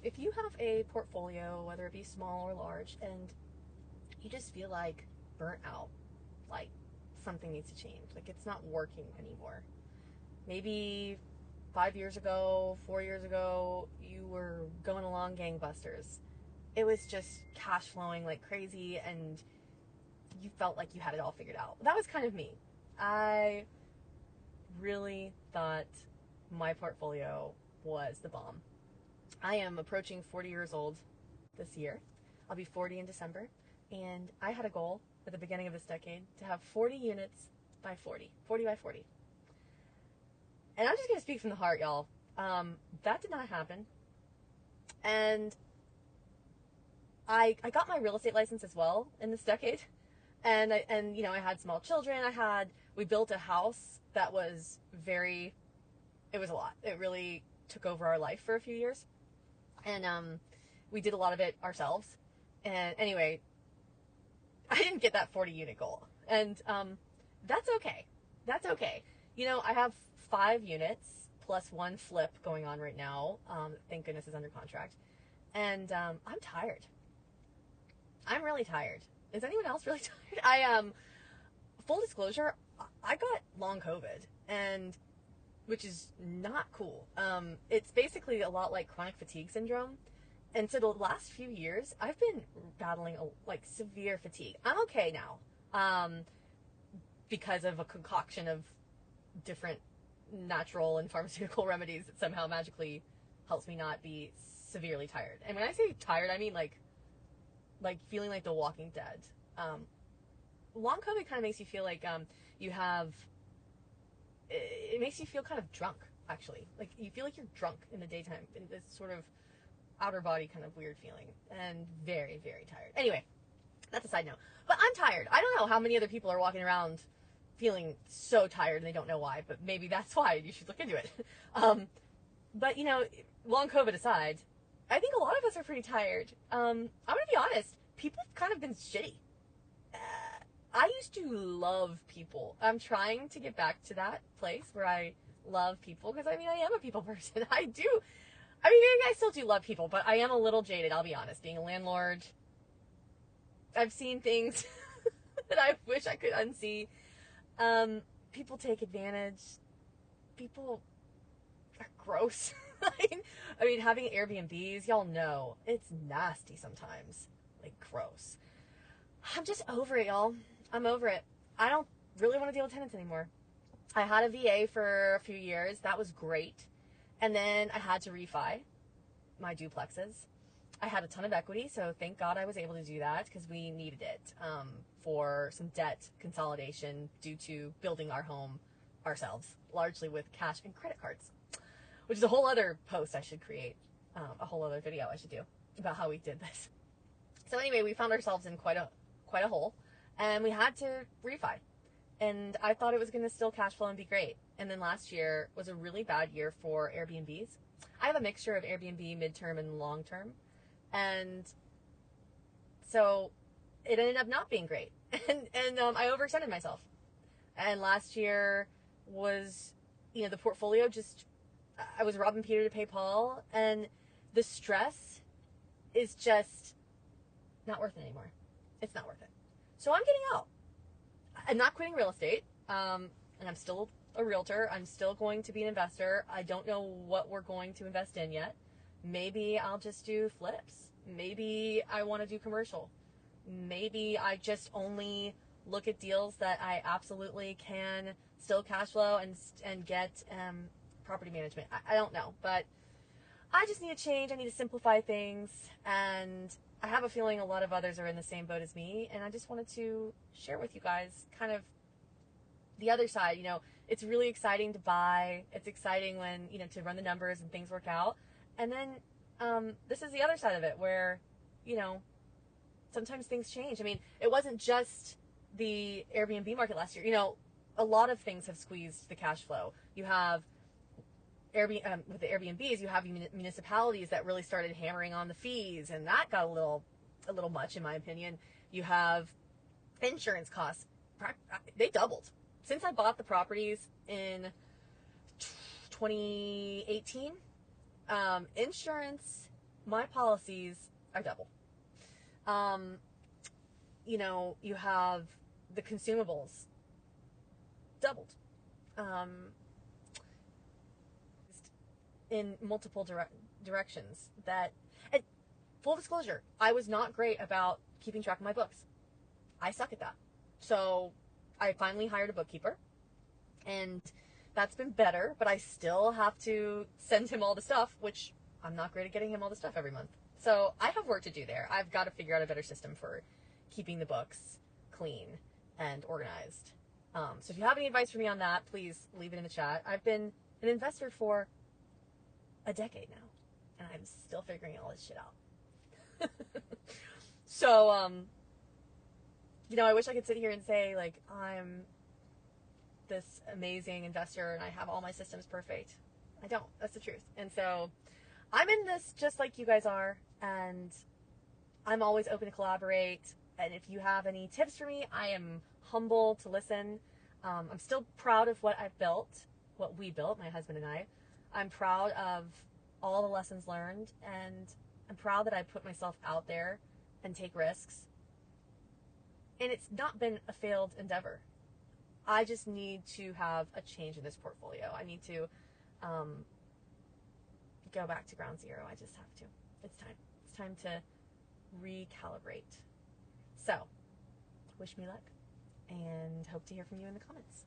if you have a portfolio, whether it be small or large, and you just feel like burnt out, like something needs to change, like it's not working anymore. Maybe 5 years ago, 4 years ago, you were going along gangbusters. It was just cash flowing like crazy and you felt like you had it all figured out. That was kind of me. I really thought my portfolio was the bomb. I am approaching 40 years old this year. I'll be 40 in December. And I had a goal at the beginning of this decade to have 40 units by 40. 40 by 40. And I'm just going to speak from the heart, y'all. That did not happen. And I got my real estate license as well in this decade. And I had small children. We built a house that was it was a lot. It really took over our life for a few years. And we did a lot of it ourselves. And anyway, I didn't get that 40 unit goal. And that's okay. That's okay. I have 5 units plus 1 flip going on right now. Thank goodness is under contract. And I'm tired. I'm really tired. Is anyone else really tired? Full disclosure, I got long COVID, and which is not cool. It's basically a lot like chronic fatigue syndrome. And so the last few years, I've been battling severe fatigue. I'm okay now, because of a concoction of different natural and pharmaceutical remedies that somehow magically helps me not be severely tired. And when I say tired, I mean like feeling like the Walking Dead. Long COVID kind of makes you feel like it makes you feel kind of drunk, actually. Like you feel like you're drunk in the daytime, in this sort of outer body kind of weird feeling, and very, very tired. Anyway, that's a side note. But I'm tired. I don't know how many other people are walking around feeling so tired and they don't know why, but maybe that's why. You should look into it. But long COVID aside, I think a lot of us are pretty tired. I'm gonna be honest. People have kind of been shitty. I used to love people. I'm trying to get back to that place where I love people, because I am a people person. Maybe I still do love people, but I am a little jaded, I'll be honest. Being a landlord, I've seen things that I wish I could unsee. People take advantage. People are gross. Having Airbnbs, y'all know, it's nasty sometimes. Like, gross. I'm just over it, y'all. I'm over it. I don't really want to deal with tenants anymore. I had a VA for a few years. That was great. And then I had to refi my duplexes. I had a ton of equity, so thank God I was able to do that because we needed it for some debt consolidation due to building our home ourselves, largely with cash and credit cards, which is a whole other post I should create, a whole other video I should do about how we did this. So anyway, we found ourselves in quite a hole, and we had to refi. And I thought it was going to still cash flow and be great. And then last year was a really bad year for Airbnbs. I have a mixture of Airbnb midterm and long term. And so it ended up not being great. And I overextended myself. And last year was, the portfolio I was robbing Peter to pay Paul. And the stress is just not worth it anymore. It's not worth it. So I'm getting out. I'm not quitting real estate, and I'm still a realtor. I'm still going to be an investor. I don't know what we're going to invest in yet. Maybe I'll just do flips. Maybe I want to do commercial. Maybe I just only look at deals that I absolutely can still cash flow and get property management. I don't know, but I just need to change. I need to simplify things, and I have a feeling a lot of others are in the same boat as me, and I just wanted to share with you guys kind of the other side. It's really exciting to buy. It's exciting when, to run the numbers and things work out. And then this is the other side of it where, sometimes things change. It wasn't just the Airbnb market last year. A lot of things have squeezed the cash flow. You have with the Airbnbs, you have municipalities that really started hammering on the fees, and that got a little much, in my opinion. You have insurance costs. They doubled. Since I bought the properties in 2018, insurance my policies are double. You know, you have the consumables doubled. In multiple directions. That, and full disclosure, I was not great about keeping track of my books. I suck at that. So I finally hired a bookkeeper, and that's been better, but I still have to send him all the stuff, which I'm not great at getting him all the stuff every month. So I have work to do there. I've got to figure out a better system for keeping the books clean and organized. So if you have any advice for me on that, please leave it in the chat. I've been an investor for a decade now, and I'm still figuring all this shit out. So, you know, I wish I could sit here and say, like, I'm this amazing investor and I have all my systems perfect. I don't. That's the truth. And so I'm in this just like you guys are, and I'm always open to collaborate. And if you have any tips for me, I am humble to listen. I'm still proud of what I've built, what we built, my husband and I. I'm proud of all the lessons learned, and I'm proud that I put myself out there and take risks. And it's not been a failed endeavor. I just need to have a change in this portfolio. I need to go back to ground zero. I just have to. It's time. It's time to recalibrate. So, wish me luck, and hope to hear from you in the comments.